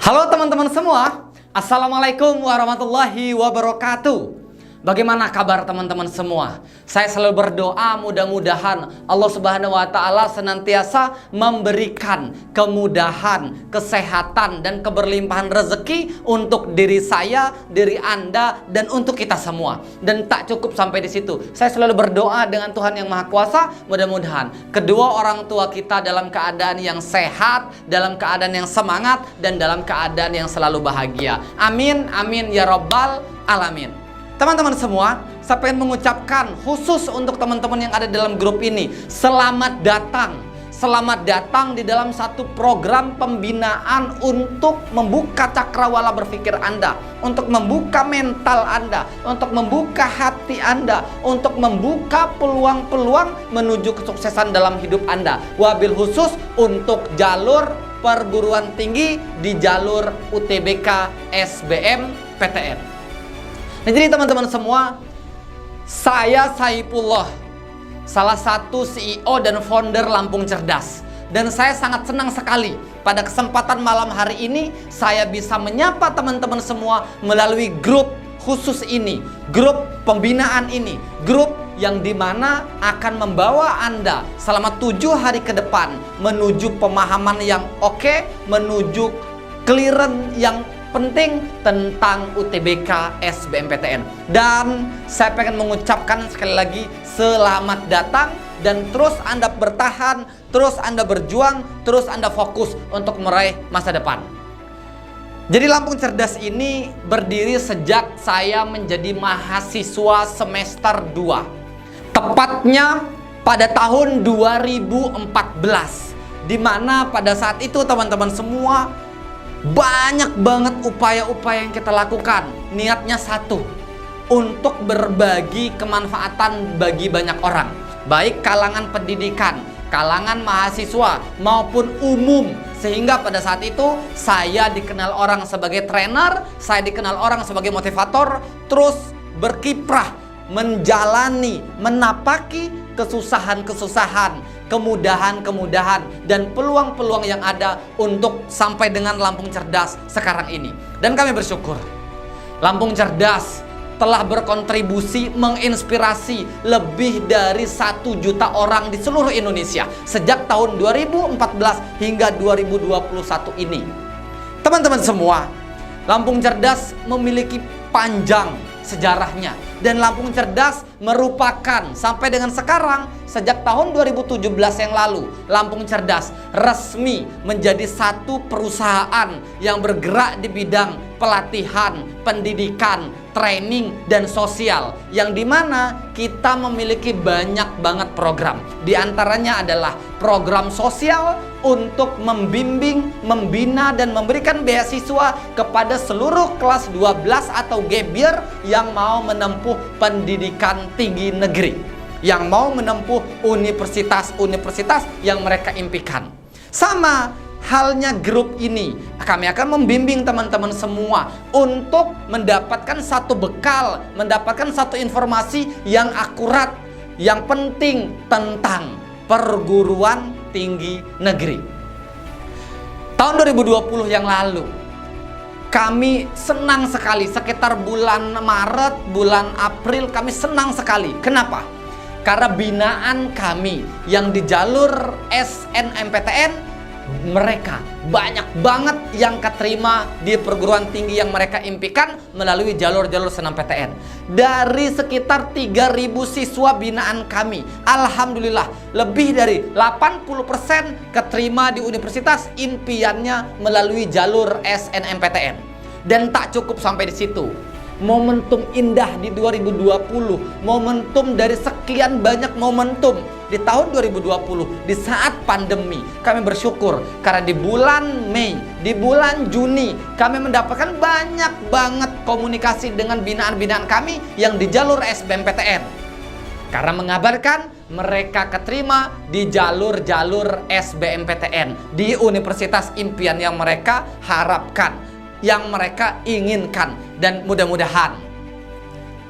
Halo teman-teman semua, Assalamualaikum warahmatullahi wabarakatuh. Bagaimana kabar teman-teman semua? Saya selalu berdoa mudah-mudahan Allah Subhanahu wa Ta'ala senantiasa memberikan kemudahan, kesehatan, dan keberlimpahan rezeki untuk diri saya, diri Anda, dan untuk kita semua. Dan tak cukup sampai di situ. Saya selalu berdoa dengan Tuhan yang Maha Kuasa, mudah-mudahan kedua orang tua kita dalam keadaan yang sehat, dalam keadaan yang semangat, dan dalam keadaan yang selalu bahagia. Amin, amin, ya Rabbal Alamin. Teman-teman semua, saya pengen mengucapkan khusus untuk teman-teman yang ada dalam grup ini, selamat datang. Selamat datang di dalam satu program pembinaan untuk membuka cakrawala berpikir Anda, untuk membuka mental Anda, untuk membuka hati Anda, untuk membuka peluang-peluang menuju kesuksesan dalam hidup Anda. Wabil khusus untuk jalur perguruan tinggi di jalur UTBK SBM PTN. Nah, jadi teman-teman semua, saya Saipullah, salah satu CEO dan founder Lampung Cerdas. Dan saya sangat senang sekali pada kesempatan malam hari ini saya bisa menyapa teman-teman semua melalui grup khusus ini, grup pembinaan ini, grup yang dimana akan membawa Anda selama 7 hari ke depan menuju pemahaman yang oke, menuju clearance yang penting tentang UTBK SBMPTN. Dan saya pengen mengucapkan sekali lagi selamat datang, dan terus Anda bertahan, terus Anda berjuang, terus Anda fokus untuk meraih masa depan. Jadi Lampung Cerdas ini berdiri sejak saya menjadi mahasiswa semester 2. Tepatnya pada tahun 2014, di mana pada saat itu teman-teman semua banyak banget upaya-upaya yang kita lakukan. Niatnya satu, untuk berbagi kemanfaatan bagi banyak orang, baik kalangan pendidikan, kalangan mahasiswa, maupun umum. Sehingga pada saat itu saya dikenal orang sebagai trainer, saya dikenal orang sebagai motivator, terus berkiprah menjalani, menapaki kesusahan-kesusahan, kemudahan-kemudahan, dan peluang-peluang yang ada untuk sampai dengan Lampung Cerdas sekarang ini. Dan kami bersyukur Lampung Cerdas telah berkontribusi menginspirasi lebih dari 1 juta orang di seluruh Indonesia sejak tahun 2014 hingga 2021 ini. Teman-teman semua, Lampung Cerdas memiliki panjang sejarahnya, dan Lampung Cerdas merupakan sampai dengan sekarang, sejak tahun 2017 yang lalu, Lampung Cerdas resmi menjadi satu perusahaan yang bergerak di bidang pelatihan, pendidikan, training, dan sosial, yang dimana kita memiliki banyak banget program. Di antaranya adalah program sosial untuk membimbing, membina, dan memberikan beasiswa kepada seluruh kelas 12 atau gap year yang mau menempuh pendidikan tinggi negeri, yang mau menempuh universitas-universitas yang mereka impikan. Sama halnya grup ini, kami akan membimbing teman-teman semua untuk mendapatkan satu bekal, mendapatkan satu informasi yang akurat, yang penting tentang perguruan tinggi negeri. Tahun 2020 yang lalu, kami senang sekali, sekitar bulan Maret, bulan April, kami senang sekali. Kenapa? Karena binaan kami yang di jalur SNMPTN, mereka banyak banget yang keterima di perguruan tinggi yang mereka impikan melalui jalur-jalur SNMPTN. Dari sekitar 3.000 siswa binaan kami, alhamdulillah lebih dari 80% keterima di universitas impiannya melalui jalur SNMPTN. Dan tak cukup sampai di situ. Momentum indah di 2020, momentum dari sekian banyak momentum di tahun 2020, di saat pandemi, kami bersyukur karena di bulan Mei, di bulan Juni, kami mendapatkan banyak banget komunikasi dengan binaan-binaan kami yang di jalur SBMPTN, karena mengabarkan mereka keterima di jalur-jalur SBMPTN di universitas impian yang mereka harapkan, yang mereka inginkan. Dan mudah-mudahan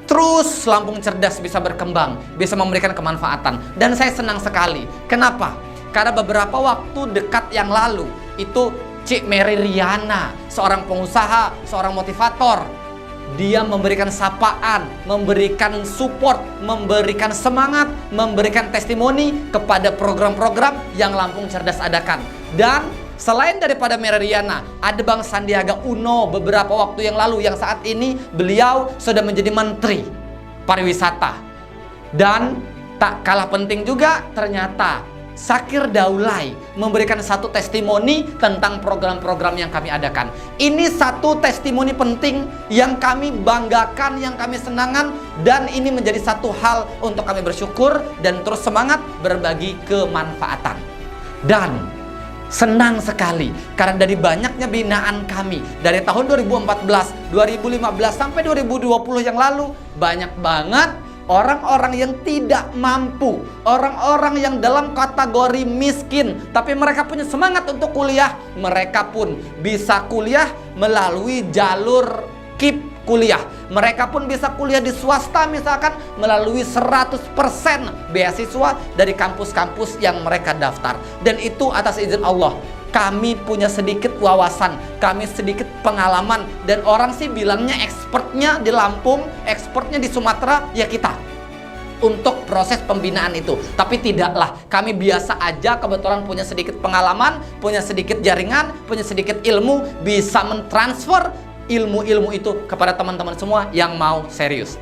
terus Lampung Cerdas bisa berkembang, bisa memberikan kemanfaatan. Dan saya senang sekali. Kenapa? Karena beberapa waktu dekat yang lalu itu Cik Mary Riana, seorang pengusaha, seorang motivator. Dia memberikan sapaan, memberikan support, memberikan semangat, memberikan testimoni kepada program-program yang Lampung Cerdas adakan. Dan selain daripada Mary Riana, ada Bang Sandiaga Uno beberapa waktu yang lalu, yang saat ini beliau sudah menjadi Menteri Pariwisata. Dan tak kalah penting juga, ternyata Zakir Daulay memberikan satu testimoni tentang program-program yang kami adakan. Ini satu testimoni penting yang kami banggakan, yang kami senangkan, dan ini menjadi satu hal untuk kami bersyukur dan terus semangat berbagi kemanfaatan. Dan senang sekali karena dari banyaknya binaan kami dari tahun 2014, 2015 sampai 2020 yang lalu, banyak banget orang-orang yang tidak mampu, orang-orang yang dalam kategori miskin, tapi mereka punya semangat untuk kuliah. Mereka pun bisa kuliah melalui jalur KIP kuliah. Mereka pun bisa kuliah di swasta misalkan melalui 100% beasiswa dari kampus-kampus yang mereka daftar. Dan itu atas izin Allah. Kami punya sedikit wawasan, kami sedikit pengalaman, dan orang sih bilangnya expertnya di Lampung, expertnya di Sumatera, ya kita untuk proses pembinaan itu. Tapi tidaklah, kami biasa aja, kebetulan punya sedikit pengalaman, punya sedikit jaringan, punya sedikit ilmu, bisa mentransfer ilmu-ilmu itu kepada teman-teman semua yang mau serius.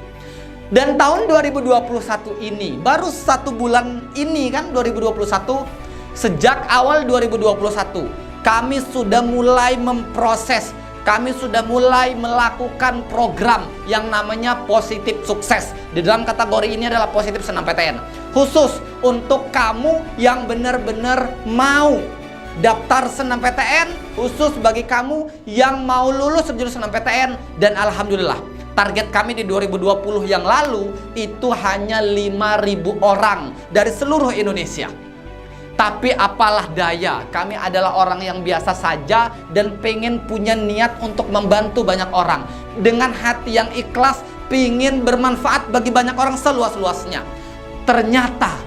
Dan tahun 2021 ini, baru 1 bulan ini kan, 2021, sejak awal 2021, kami sudah mulai memproses, kami sudah mulai melakukan program yang namanya Positif Sukses. Di dalam kategori ini adalah Positif Senam PTN. Khusus untuk kamu yang benar-benar mau daftar senam PTN, khusus bagi kamu yang mau lulus jurusan senam PTN. Dan alhamdulillah, target kami di 2020 yang lalu itu hanya 5.000 orang dari seluruh Indonesia. Tapi apalah daya, kami adalah orang yang biasa saja dan pengen punya niat untuk membantu banyak orang. Dengan hati yang ikhlas, pengen bermanfaat bagi banyak orang seluas-luasnya. Ternyata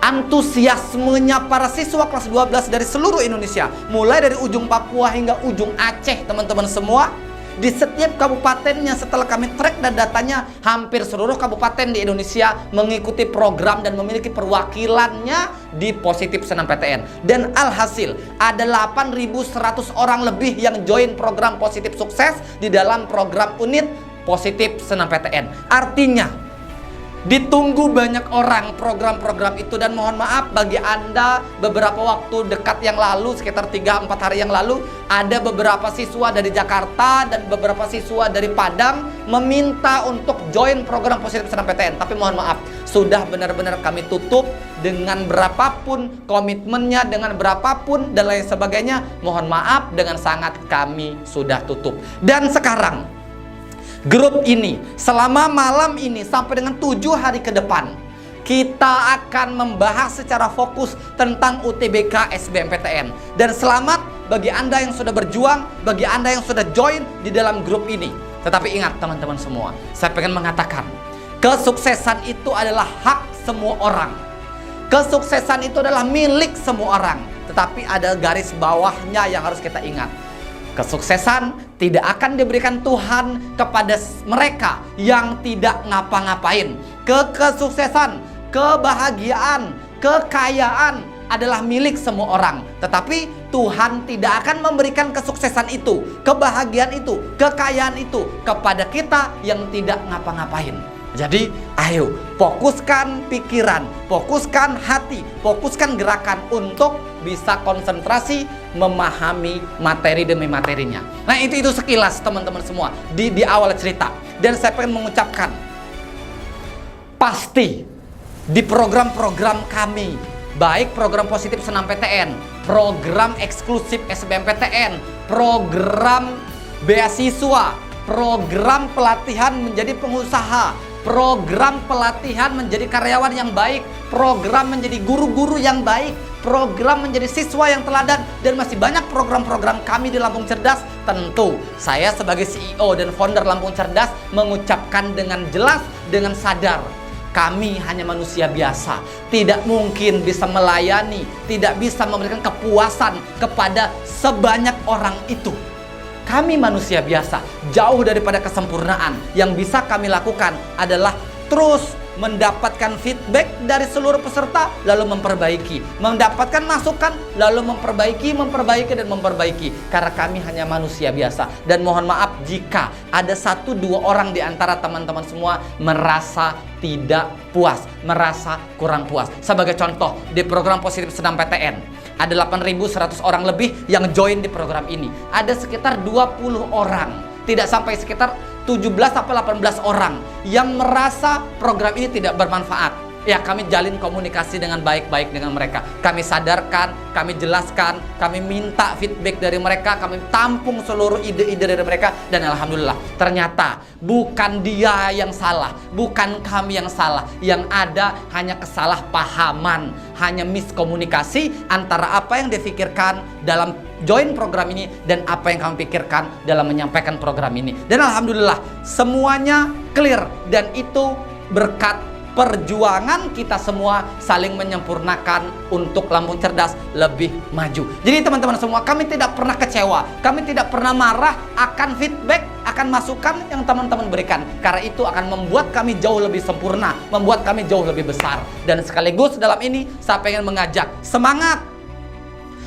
antusiasmenya para siswa kelas 12 dari seluruh Indonesia, mulai dari ujung Papua hingga ujung Aceh, teman-teman semua, di setiap kabupatennya setelah kami track dan datanya, hampir seluruh kabupaten di Indonesia mengikuti program dan memiliki perwakilannya di Positif Senam PTN. Dan alhasil ada 8.100 orang lebih yang join program Positif Sukses di dalam program unit Positif Senam PTN. Artinya ditunggu banyak orang program-program itu. Dan mohon maaf bagi Anda, beberapa waktu dekat yang lalu, sekitar 3-4 hari yang lalu, ada beberapa siswa dari Jakarta dan beberapa siswa dari Padang meminta untuk join program Positif Senam PTN. Tapi mohon maaf, sudah benar-benar kami tutup dengan berapapun komitmennya, dengan berapapun dan lain sebagainya. Mohon maaf, dengan sangat kami sudah tutup. Dan sekarang grup ini selama malam ini sampai dengan 7 hari ke depan, kita akan membahas secara fokus tentang UTBK SBMPTN. Dan selamat bagi Anda yang sudah berjuang, bagi Anda yang sudah join di dalam grup ini. Tetapi ingat teman-teman semua, saya pengen mengatakan, kesuksesan itu adalah hak semua orang. Kesuksesan itu adalah milik semua orang. Tetapi ada garis bawahnya yang harus kita ingat. Kesuksesan tidak akan diberikan Tuhan kepada mereka yang tidak ngapa-ngapain. Kesuksesan, kebahagiaan, kekayaan adalah milik semua orang. Tetapi Tuhan tidak akan memberikan kesuksesan itu, kebahagiaan itu, kekayaan itu kepada kita yang tidak ngapa-ngapain. Jadi ayo fokuskan pikiran, fokuskan hati, fokuskan gerakan untuk bisa konsentrasi memahami materi demi materinya. Nah itu sekilas teman-teman semua di awal cerita. Dan saya pengen mengucapkan, pasti di program-program kami, baik program Positif Senam PTN, program eksklusif SBMPTN, program beasiswa, program pelatihan menjadi pengusaha, program pelatihan menjadi karyawan yang baik, program menjadi guru-guru yang baik, program menjadi siswa yang teladan, dan masih banyak program-program kami di Lampung Cerdas. Tentu saya sebagai CEO dan founder Lampung Cerdas mengucapkan dengan jelas, dengan sadar, kami hanya manusia biasa, tidak mungkin bisa melayani, tidak bisa memberikan kepuasan kepada sebanyak orang itu. Kami manusia biasa, jauh daripada kesempurnaan. Yang bisa kami lakukan adalah terus mendapatkan feedback dari seluruh peserta, lalu memperbaiki, mendapatkan masukan, lalu memperbaiki dan memperbaiki. Karena kami hanya manusia biasa. Dan mohon maaf jika ada 1-2 orang di antara teman-teman semua merasa tidak puas, merasa kurang puas. Sebagai contoh, di program Positif Senam PTN, ada 8.100 orang lebih yang join di program ini. Ada sekitar 20 orang, tidak sampai sekitar 17-18 orang yang merasa program ini tidak bermanfaat. Ya, kami jalin komunikasi dengan baik-baik dengan mereka. Kami sadarkan, kami jelaskan, kami minta feedback dari mereka, kami tampung seluruh ide-ide dari mereka. Dan alhamdulillah, ternyata bukan dia yang salah, bukan kami yang salah. Yang ada hanya kesalahpahaman, hanya miskomunikasi antara apa yang difikirkan dalam join program ini dan apa yang kami pikirkan dalam menyampaikan program ini. Dan alhamdulillah, semuanya clear. Dan itu berkat perjuangan kita semua saling menyempurnakan untuk Lampung Cerdas lebih maju. Jadi teman-teman semua, kami tidak pernah kecewa, kami tidak pernah marah akan feedback, akan masukan yang teman-teman berikan. Karena itu akan membuat kami jauh lebih sempurna, membuat kami jauh lebih besar. Dan sekaligus dalam ini saya pengen mengajak semangat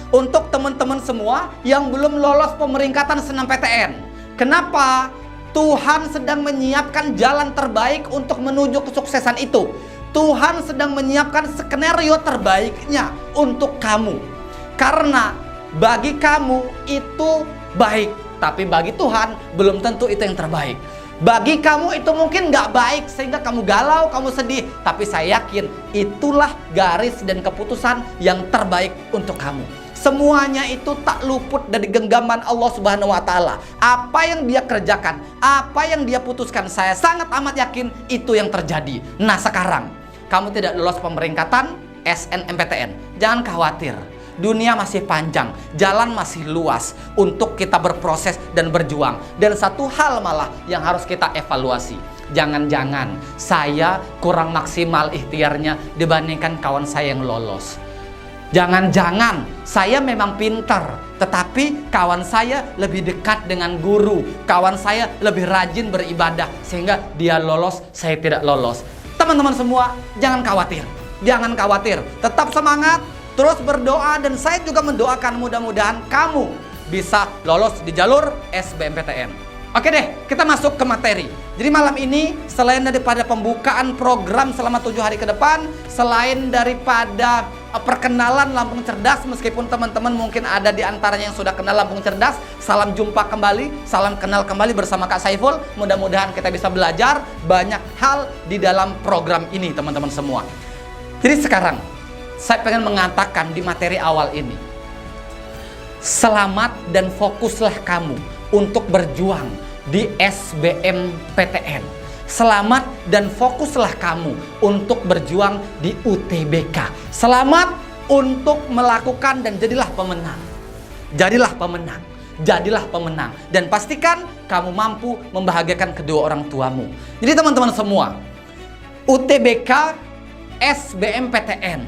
untuk teman-teman semua yang belum lolos pemeringkatan senam PTN. Kenapa? Tuhan sedang menyiapkan jalan terbaik untuk menuju kesuksesan itu. Tuhan sedang menyiapkan skenario terbaiknya untuk kamu. Karena bagi kamu itu baik, tapi bagi Tuhan belum tentu itu yang terbaik. Bagi kamu itu mungkin gak baik sehingga kamu galau, kamu sedih. Tapi saya yakin itulah garis dan keputusan yang terbaik untuk kamu. Semuanya itu tak luput dari genggaman Allah Subhanahu wa Ta'ala. Apa yang Dia kerjakan, apa yang Dia putuskan, saya sangat amat yakin itu yang terjadi. Nah, sekarang kamu tidak lolos pemeringkatan SNMPTN, jangan khawatir. Dunia masih panjang, jalan masih luas untuk kita berproses dan berjuang. Dan satu hal malah yang harus kita evaluasi. Jangan-jangan saya kurang maksimal ikhtiarnya dibandingkan kawan saya yang lolos. Jangan-jangan saya memang pintar, tetapi kawan saya lebih dekat dengan guru, kawan saya lebih rajin beribadah, sehingga dia lolos, saya tidak lolos. Teman-teman semua, jangan khawatir. Jangan khawatir, tetap semangat, terus berdoa, dan saya juga mendoakan mudah-mudahan kamu bisa lolos di jalur SBMPTN. Oke deh, kita masuk ke materi. Jadi malam ini, selain daripada pembukaan program selama 7 hari ke depan, selain daripada perkenalan Lampung Cerdas, meskipun teman-teman mungkin ada di antaranya yang sudah kenal Lampung Cerdas, salam jumpa kembali, salam kenal kembali bersama Kak Saiful. Mudah-mudahan kita bisa belajar banyak hal di dalam program ini, teman-teman semua. Jadi sekarang, saya pengen mengatakan di materi awal ini, selamat dan fokuslah kamu untuk berjuang di SBMPTN. Selamat dan fokuslah kamu untuk berjuang di UTBK. Selamat untuk melakukan dan jadilah pemenang. Jadilah pemenang. Jadilah pemenang. Dan pastikan kamu mampu membahagiakan kedua orang tuamu. Jadi teman-teman semua, UTBK, SBMPTN,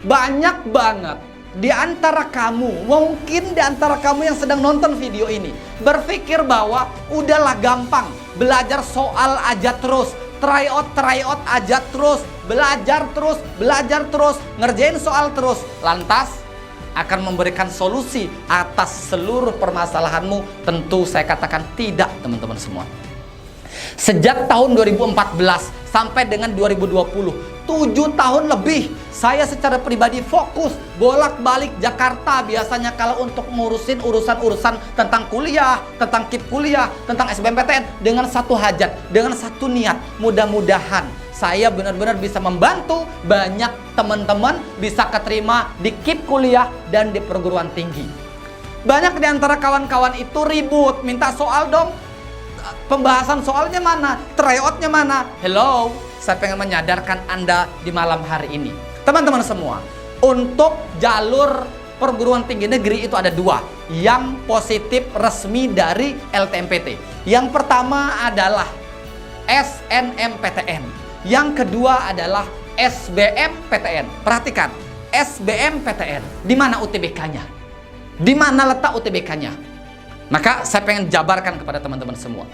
banyak banget di antara kamu, mungkin di antara kamu yang sedang nonton video ini, berpikir bahwa udahlah gampang, belajar soal aja terus, try out aja terus, belajar terus, ngerjain soal terus, lantas akan memberikan solusi atas seluruh permasalahanmu. Tentu saya katakan tidak, teman-teman semua. Sejak tahun 2014 sampai dengan 2020, 7 tahun lebih, saya secara pribadi fokus bolak-balik Jakarta. Biasanya kalau untuk ngurusin urusan-urusan tentang kuliah, tentang KIP kuliah, tentang SBMPTN, dengan satu hajat, dengan satu niat. Mudah-mudahan saya benar-benar bisa membantu banyak teman-teman bisa keterima di KIP kuliah dan di perguruan tinggi. Banyak di antara kawan-kawan itu ribut, minta soal dong, pembahasan soalnya mana, tryoutnya mana. Hello, saya pengen menyadarkan Anda di malam hari ini, teman-teman semua, untuk jalur perguruan tinggi negeri itu ada 2 yang positif resmi dari LTMPT. Yang pertama adalah SNMPTN, Yang kedua adalah SBMPTN. Perhatikan, SBMPTN. Di mana UTBK-nya? Di mana letak UTBK-nya? Maka saya pengen jabarkan kepada teman-teman semua.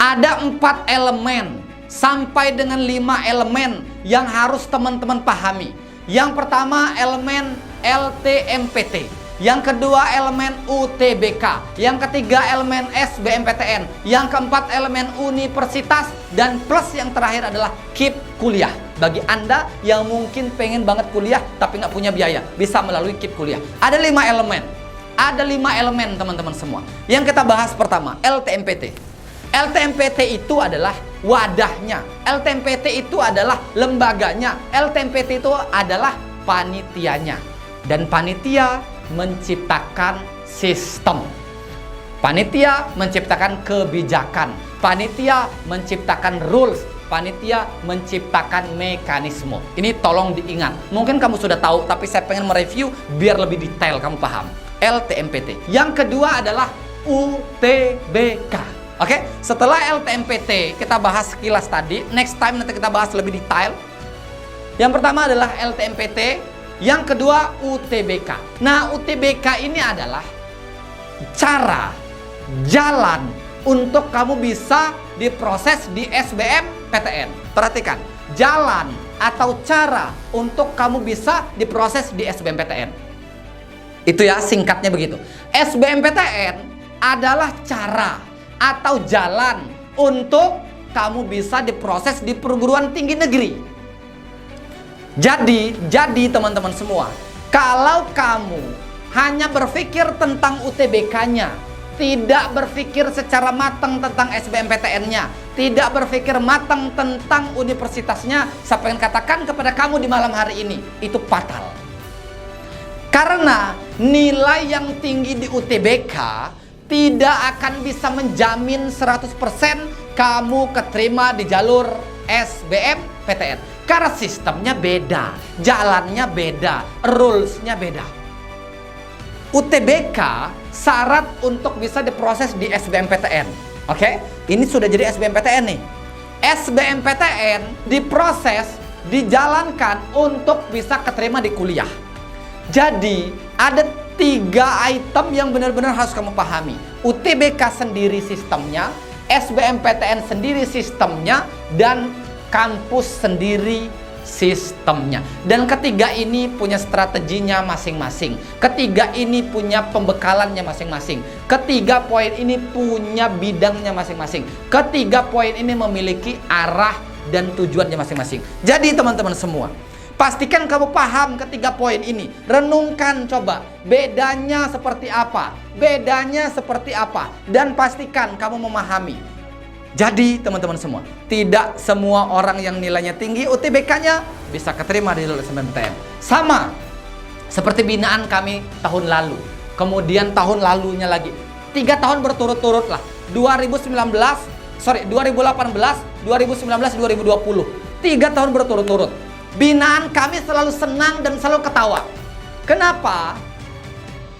Ada 4 elemen sampai dengan 5 elemen yang harus teman-teman pahami. Yang pertama elemen LTMPT, yang kedua elemen UTBK, yang ketiga elemen SBMPTN, yang keempat elemen universitas, dan plus yang terakhir adalah KIP kuliah. Bagi Anda yang mungkin pengen banget kuliah tapi nggak punya biaya, bisa melalui KIP kuliah. Ada 5 elemen. Ada 5 elemen teman-teman semua. Yang kita bahas pertama, LTMPT. LTMPT itu adalah wadahnya. LTMPT itu adalah lembaganya. LTMPT itu adalah panitianya. Dan panitia menciptakan sistem. Panitia menciptakan kebijakan. Panitia menciptakan rules. Panitia menciptakan mekanisme. Ini tolong diingat. Mungkin kamu sudah tahu, tapi saya pengen mereview biar lebih detail kamu paham. LTMPT. Yang kedua adalah UTBK. Oke, setelah LTMPT kita bahas sekilas tadi. Next time nanti kita bahas lebih detail. Yang pertama adalah LTMPT, yang kedua UTBK. Nah, UTBK ini adalah cara, jalan untuk kamu bisa diproses di SBMPTN. Perhatikan, jalan atau cara untuk kamu bisa diproses di SBMPTN. Itu ya, singkatnya begitu. SBMPTN adalah cara atau jalan untuk kamu bisa diproses di perguruan tinggi negeri. Jadi teman-teman semua, kalau kamu hanya berpikir tentang UTBK-nya, tidak berpikir secara matang tentang SBMPTN-nya, tidak berpikir matang tentang universitasnya, saya pengen katakan kepada kamu di malam hari ini, itu fatal. Karena nilai yang tinggi di UTBK tidak akan bisa menjamin 100% kamu keterima di jalur SBMPTN. Karena sistemnya beda, jalannya beda, rulesnya beda. UTBK syarat untuk bisa diproses di SBMPTN. Oke? Ini sudah jadi SBMPTN nih. SBMPTN diproses, dijalankan untuk bisa keterima di kuliah. Jadi, ada 3 item yang benar-benar harus kamu pahami. UTBK sendiri sistemnya, SBMPTN sendiri sistemnya, dan kampus sendiri sistemnya. Dan ketiga ini punya strateginya masing-masing. Ketiga ini punya pembekalannya masing-masing. Ketiga poin ini punya bidangnya masing-masing. Ketiga poin ini memiliki arah dan tujuannya masing-masing. Jadi teman-teman semua, pastikan kamu paham ketiga poin ini. Renungkan coba, bedanya seperti apa? Bedanya seperti apa? Dan pastikan kamu memahami. Jadi teman-teman semua, tidak semua orang yang nilainya tinggi UTBK-nya bisa keterima di jalur SBMPTN. Sama seperti binaan kami tahun lalu. Kemudian tahun lalunya lagi. 3 tahun berturut-turut lah. 2018, 2019, 2020. 3 tahun berturut-turut. Binaan kami selalu senang dan selalu ketawa. Kenapa?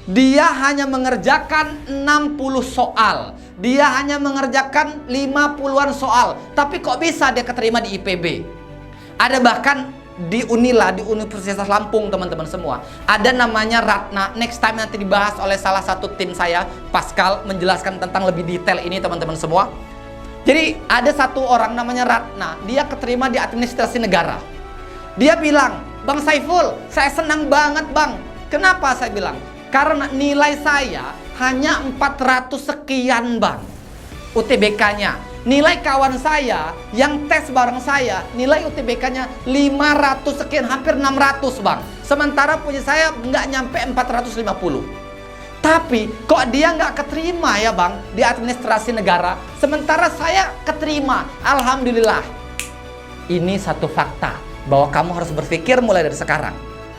Dia hanya mengerjakan 60 soal. Dia hanya mengerjakan 50-an soal. Tapi kok bisa dia keterima di IPB? Ada bahkan di Unila, di Universitas Lampung teman-teman semua. Ada namanya Ratna. Next time nanti dibahas oleh salah satu tim saya, Pascal, menjelaskan tentang lebih detail ini teman-teman semua. Jadi ada satu orang namanya Ratna. Dia keterima di administrasi negara. Dia bilang, Bang Saiful, saya senang banget bang. Kenapa saya bilang? Karena nilai saya hanya 400 sekian bang UTBK-nya. Nilai kawan saya yang tes bareng saya, nilai UTBK-nya 500 sekian, hampir 600 bang. Sementara punya saya nggak nyampe 450. Tapi kok dia nggak keterima ya bang di administrasi negara, sementara saya keterima. Alhamdulillah. Ini satu fakta bahwa kamu harus berpikir mulai dari sekarang.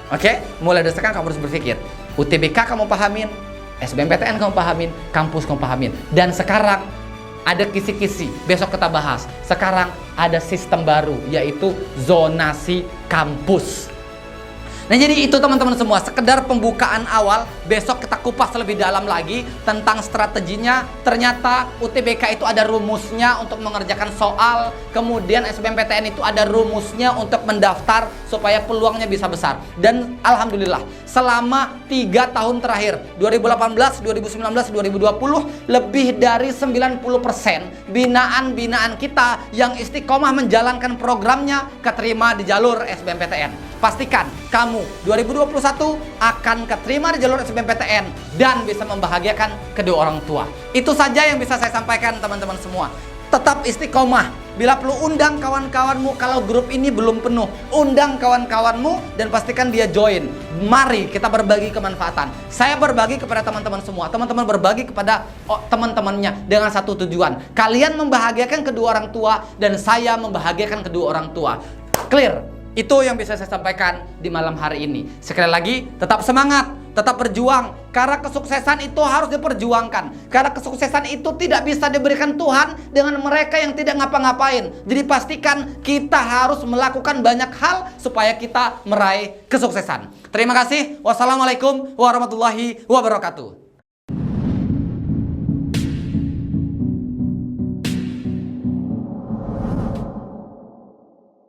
Oke? Mulai dari sekarang kamu harus berpikir. UTBK kamu pahamin, SBMPTN kamu pahamin, kampus kamu pahamin. Dan sekarang ada kisi-kisi, besok kita bahas. Sekarang ada sistem baru, yaitu zonasi kampus. Nah jadi itu teman-teman semua, sekedar pembukaan awal. Besok kita kupas lebih dalam lagi tentang strateginya. Ternyata UTBK itu ada rumusnya untuk mengerjakan soal. Kemudian SBMPTN itu ada rumusnya untuk mendaftar supaya peluangnya bisa besar. Dan alhamdulillah selama 3 tahun terakhir 2018, 2019, 2020 lebih dari 90% binaan-binaan kita yang istiqomah menjalankan programnya keterima di jalur SBMPTN. Pastikan kamu 2021 akan keterima di jalur SBMPTN dan bisa membahagiakan kedua orang tua. Itu saja yang bisa saya sampaikan teman-teman semua. Tetap istiqomah. Bila perlu undang kawan-kawanmu, kalau grup ini belum penuh, undang kawan-kawanmu dan pastikan dia join. Mari kita berbagi kemanfaatan. Saya berbagi kepada teman-teman semua, teman-teman berbagi kepada teman-temannya dengan satu tujuan. Kalian membahagiakan kedua orang tua dan saya membahagiakan kedua orang tua. Clear? Itu yang bisa saya sampaikan di malam hari ini. Sekali lagi, tetap semangat, tetap berjuang. Karena kesuksesan itu harus diperjuangkan. Karena kesuksesan itu tidak bisa diberikan Tuhan dengan mereka yang tidak ngapa-ngapain. Jadi pastikan kita harus melakukan banyak hal supaya kita meraih kesuksesan. Terima kasih. Wassalamualaikum warahmatullahi wabarakatuh.